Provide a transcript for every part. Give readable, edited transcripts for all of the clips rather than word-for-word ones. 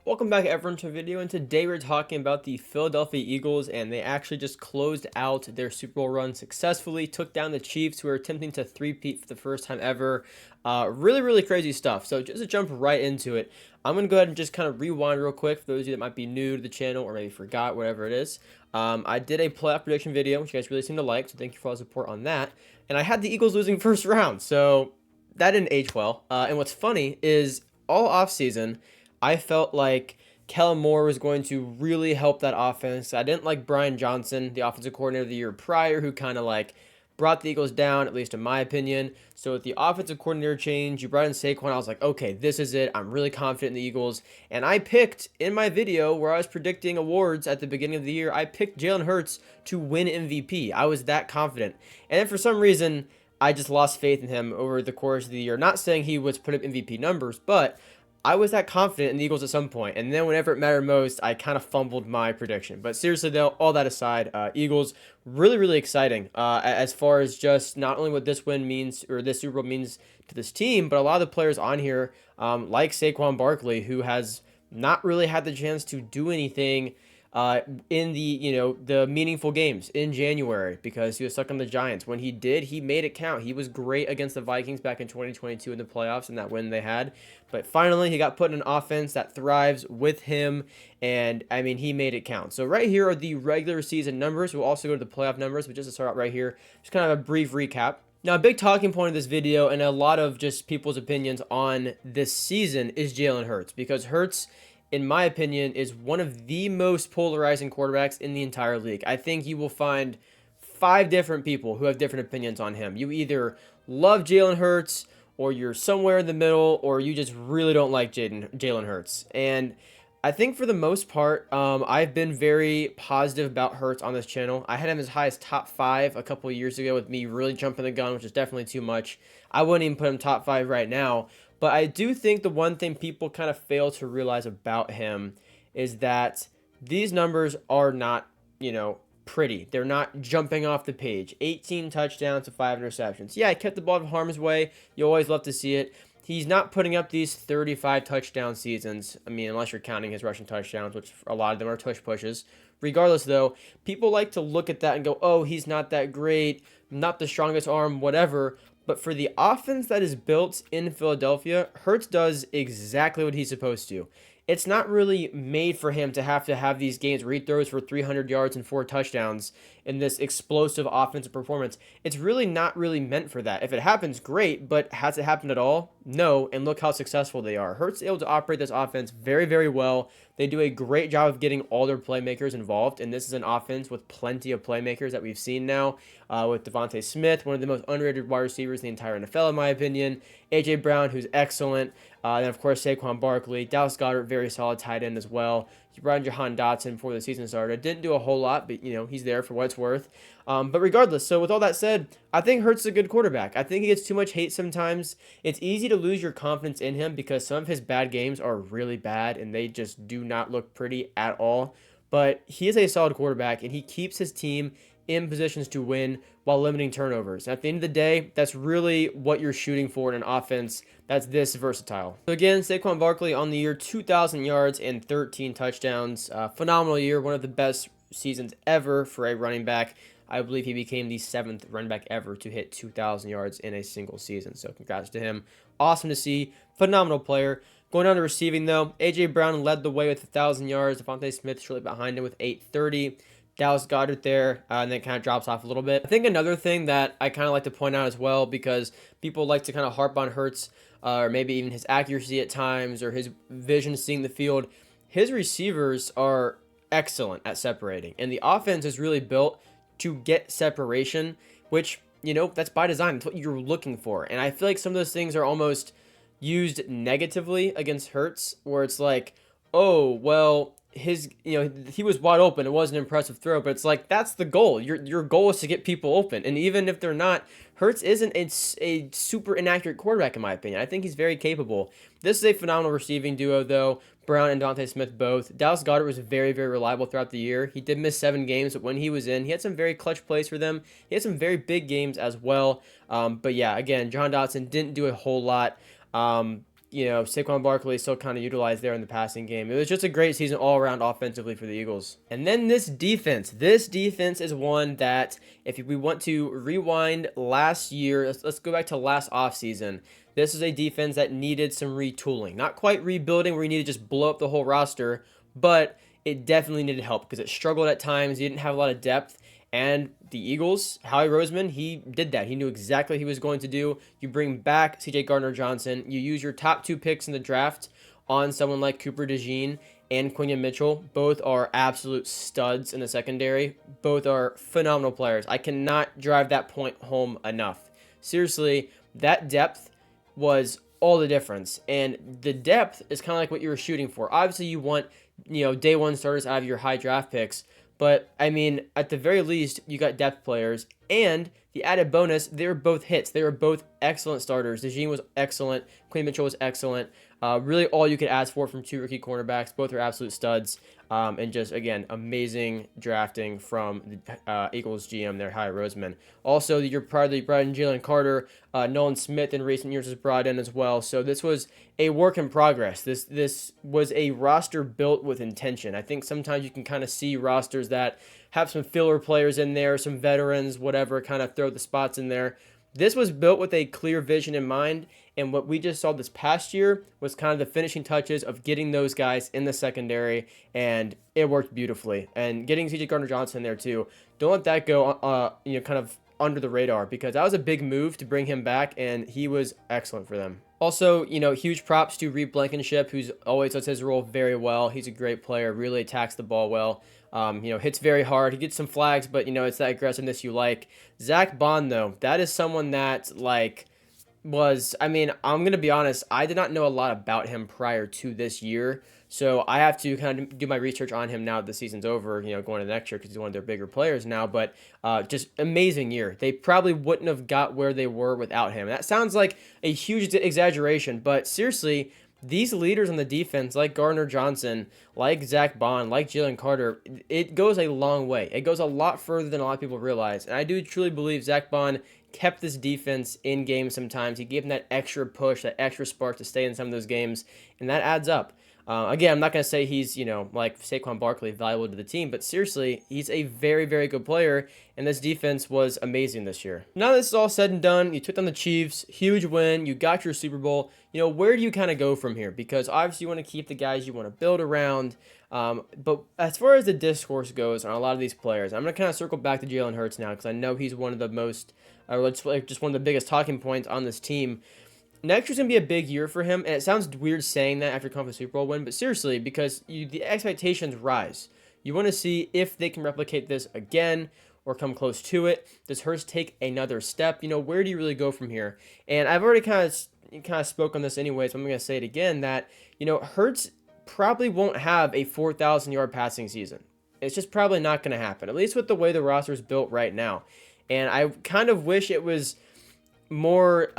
Welcome back everyone to a video, and today we're talking about the Philadelphia Eagles, and they actually just closed out their Super Bowl run successfully, took down the Chiefs, who are attempting to three-peat for the first time ever. Really crazy stuff. So just to jump right into it, I'm going to go ahead and just kind of rewind real quick for those of you that might be new to the channel or maybe forgot, whatever it is. I did a playoff prediction video, which you guys really seem to like, so thank you for all the support on that. And I had the Eagles losing first round, so that didn't age well. And what's funny is all offseason, I felt like Kellen Moore was going to really help that offense. I didn't like Brian Johnson, the offensive coordinator the year prior, who kind of like brought the Eagles down, at least in my opinion. So with the offensive coordinator change, you brought in Saquon, I was like, okay, this is it. I'm really confident in the Eagles. And I picked, in my video where I was predicting awards at the beginning of the year, I picked Jalen Hurts to win MVP. I was that confident. And then for some reason, I just lost faith in him over the course of the year. Not saying he was put up MVP numbers, but I was that confident in the Eagles at some point, and then whenever it mattered most, I kind of fumbled my prediction. But seriously, though, all that aside, Eagles really exciting as far as just not only what this win means or this Super Bowl means to this team, but a lot of the players on here, like Saquon Barkley, who has not really had the chance to do anything in the meaningful games in January because he was stuck on the Giants. When he did, he made it count. He was great against the Vikings back in 2022 in the playoffs and that win they had. But finally, he got put in an offense that thrives with him, and I mean, he made it count. So right here are the regular season numbers. We'll also go to the playoff numbers, but just to start out right here, just kind of a brief recap. Now, a big talking point of this video and a lot of just people's opinions on this season is Jalen Hurts, because Hurts, in my opinion, is one of the most polarizing quarterbacks in the entire league. I think you will find 5 different people who have different opinions on him. You either love Jalen Hurts, or you're somewhere in the middle, or you just really don't like Jalen Hurts. And I think for the most part, I've been very positive about Hurts on this channel. I had him as high as top 5 a couple of years ago with me really jumping the gun, which is definitely too much. I wouldn't even put him top 5 right now. But I do think the one thing people kind of fail to realize about him is that these numbers are not, pretty. They're not jumping off the page. 18 touchdowns to 5 interceptions. Yeah, he kept the ball out of harm's way. You always love to see it. He's not putting up these 35 touchdown seasons. I mean, unless you're counting his rushing touchdowns, which a lot of them are tush pushes. Regardless, though, people like to look at that and go, oh, he's not that great, not the strongest arm, whatever. But for the offense that is built in Philadelphia, Hurts does exactly what he's supposed to. It's not really made for him to have these games where he throws for 300 yards and 4 touchdowns in this explosive offensive performance. It's really not really meant for that. If it happens, great, but has it happened at all? No, and look how successful they are. Hurts is able to operate this offense very well. They do a great job of getting all their playmakers involved, and this is an offense with plenty of playmakers that we've seen now with Devontae Smith, one of the most underrated wide receivers in the entire NFL, in my opinion. A.J. Brown, who's excellent. Then, of course, Saquon Barkley. Dallas Goedert, very solid tight end as well. You brought in Jahan Dotson before the season started. Didn't do a whole lot, but, he's there for what it's worth. But regardless, so with all that said, I think Hurts is a good quarterback. I think he gets too much hate sometimes. It's easy to lose your confidence in him because some of his bad games are really bad, and they just do not look pretty at all. But he is a solid quarterback, and he keeps his team in positions to win while limiting turnovers. At the end of the day, that's really what you're shooting for in an offense that's this versatile. So again, Saquon Barkley on the year, 2,000 yards and 13 touchdowns. Phenomenal year, one of the best seasons ever for a running back. I believe he became the 7th running back ever to hit 2,000 yards in a single season. So congrats to him. Awesome to see. Phenomenal player. Going on to receiving, though, A.J. Brown led the way with 1,000 yards. Devontae Smith shortly behind him with 830. Dallas Goedert there, and then kind of drops off a little bit. I think another thing that I kind of like to point out as well, because people like to kind of harp on Hurts, or maybe even his accuracy at times, or his vision seeing the field, his receivers are excellent at separating. And the offense is really built to get separation, which, that's by design. It's what you're looking for. And I feel like some of those things are almost used negatively against Hurts, where it's like, oh, well, he was wide open. It was an impressive throw, but it's like, that's the goal. Your goal is to get people open. And even if they're not, Hurts isn't a super inaccurate quarterback, in my opinion. I think he's very capable. This is a phenomenal receiving duo, though. Brown and Devontae Smith both. Dallas Goedert was very reliable throughout the year. He did miss 7 games, but when he was in, he had some very clutch plays for them. He had some very big games as well. But yeah, again, Jahan Dotson didn't do a whole lot. Saquon Barkley still kind of utilized there in the passing game. It was just a great season all around offensively for the Eagles. And then this defense is one that if we want to rewind last year, let's go back to last offseason. This is a defense that needed some retooling. Not quite rebuilding where you need to just blow up the whole roster, but it definitely needed help because it struggled at times. You didn't have a lot of depth. And the Eagles, Howie Roseman, he did that. He knew exactly what he was going to do. You bring back C.J. Gardner-Johnson. You use your top 2 picks in the draft on someone like Cooper DeJean and Quinion Mitchell. Both are absolute studs in the secondary. Both are phenomenal players. I cannot drive that point home enough. Seriously, that depth was all the difference. And the depth is kind of like what you were shooting for. Obviously, you want, day one starters out of your high draft picks. But, I mean, at the very least, you got depth players. And the added bonus, they were both hits. They were both excellent starters. DeJean was excellent. Quinn Mitchell was excellent. Really all you could ask for from 2 rookie cornerbacks. Both are absolute studs. And just, again, amazing drafting from the Eagles GM there, Howie Roseman. Also, the year prior, they brought in Jalen Carter. Nolan Smith in recent years was brought in as well. So this was a work in progress. This was a roster built with intention. I think sometimes you can kind of see rosters that have some filler players in there, some veterans, whatever, kind of throw the spots in there. This was built with a clear vision in mind, and what we just saw this past year was kind of the finishing touches of getting those guys in the secondary, and it worked beautifully. And getting C.J. Gardner-Johnson there too. Don't let that go, kind of under the radar, because that was a big move to bring him back, and he was excellent for them. Also, huge props to Reed Blankenship, who's always does his role very well. He's a great player, really attacks the ball well. Hits very hard. He gets some flags, but, it's that aggressiveness you like. Zach Bond, though, that is someone that, I'm going to be honest, I did not know a lot about him prior to this year. So I have to kind of do my research on him now that the season's over, going to the next year because he's one of their bigger players now. But just amazing year. They probably wouldn't have got where they were without him. That sounds like a huge exaggeration, but seriously, these leaders on the defense, like Gardner-Johnson, like Zach Bond, like Jalen Carter, it goes a long way. It goes a lot further than a lot of people realize. And I do truly believe Zach Bond kept this defense in games sometimes. He gave them that extra push, that extra spark to stay in some of those games, and that adds up. Again, I'm not going to say he's, like Saquon Barkley, valuable to the team, but seriously, he's a very, very good player, and this defense was amazing this year. Now that this is all said and done, you took down the Chiefs, huge win, you got your Super Bowl. Where do you kind of go from here? Because obviously you want to keep the guys you want to build around, but as far as the discourse goes on a lot of these players, I'm going to kind of circle back to Jalen Hurts now because I know he's one of the most, just one of the biggest talking points on this team. Next year's going to be a big year for him, and it sounds weird saying that after coming to Super Bowl win, but seriously, because the expectations rise. You want to see if they can replicate this again or come close to it. Does Hurts take another step? Where do you really go from here? And I've already kind of spoke on this anyways, but I'm going to say it again, that, Hurts probably won't have a 4,000-yard passing season. It's just probably not going to happen, at least with the way the roster is built right now. And I kind of wish it was more,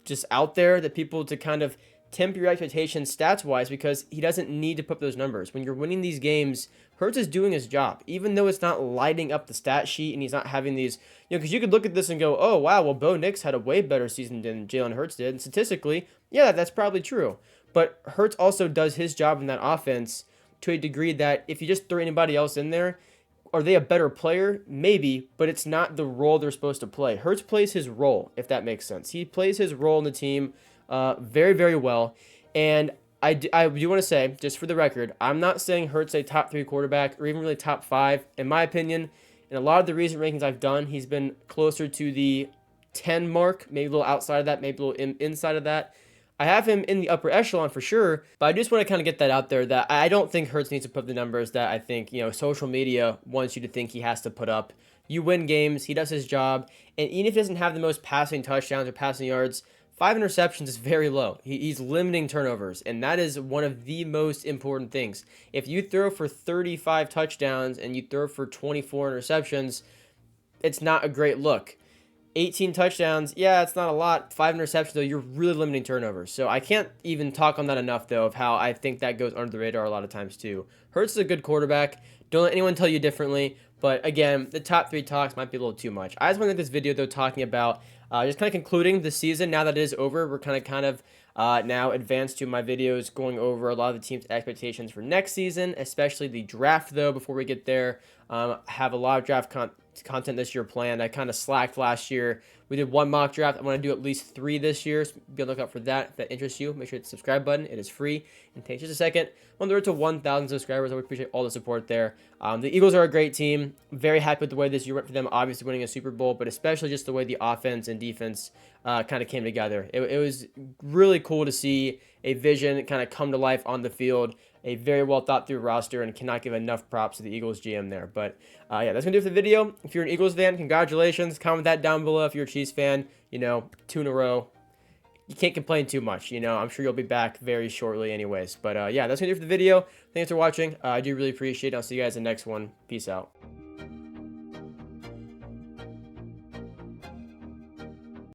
just out there that people to kind of temper your expectations stats-wise, because he doesn't need to put those numbers. When you're winning these games, Hurts is doing his job, even though it's not lighting up the stat sheet and he's not having these, because you could look at this and go, oh, wow, well, Bo Nix had a way better season than Jalen Hurts did. And statistically, yeah, that's probably true. But Hurts also does his job in that offense to a degree that if you just throw anybody else in there, are they a better player? Maybe, but it's not the role they're supposed to play. Hurts plays his role, if that makes sense. He plays his role in the team very, very well. And I do want to say, just for the record, I'm not saying Hurts a top 3 quarterback or even really top 5. In my opinion, in a lot of the recent rankings I've done, he's been closer to the 10 mark, maybe a little outside of that, maybe a little inside of that. I have him in the upper echelon for sure, but I just want to kind of get that out there that I don't think Hurts needs to put the numbers that I think, social media wants you to think he has to put up. You win games, he does his job, and even if he doesn't have the most passing touchdowns or passing yards, 5 interceptions is very low. He's limiting turnovers, and that is one of the most important things. If you throw for 35 touchdowns and you throw for 24 interceptions, it's not a great look. 18 touchdowns, yeah, it's not a lot. 5 interceptions, though, you're really limiting turnovers. So I can't even talk on that enough, though, of how I think that goes under the radar a lot of times, too. Hurts is a good quarterback. Don't let anyone tell you differently. But, again, the top 3 talks might be a little too much. I just want to make this video, though, talking about just kind of concluding the season. Now that it is over, we're kind of now advance to my videos going over a lot of the team's expectations for next season, especially the draft, though. Before we get there, have a lot of draft content this year planned. I kind of slacked last year. We did 1 mock draft. I want to do at least 3 this year, so be on the lookout for that. If that interests you, make sure to hit the subscribe button. It is free and takes just a second. On the road to 1,000 subscribers, I would appreciate all the support there. The Eagles are a great team. Very happy with the way this year went for them, obviously winning a Super Bowl, but especially just the way the offense and defense kind of came together. It was really cool to see a vision kind of come to life on the field. A very well thought through roster, and cannot give enough props to the Eagles GM there. But yeah, that's gonna do it for the video. If you're an Eagles fan, congratulations. Comment that down below. If you're a Chiefs fan, 2 in a row. You can't complain too much. I'm sure you'll be back very shortly anyways. But yeah, that's gonna do it for the video. Thanks for watching. I do really appreciate it. I'll see you guys in the next one. Peace out.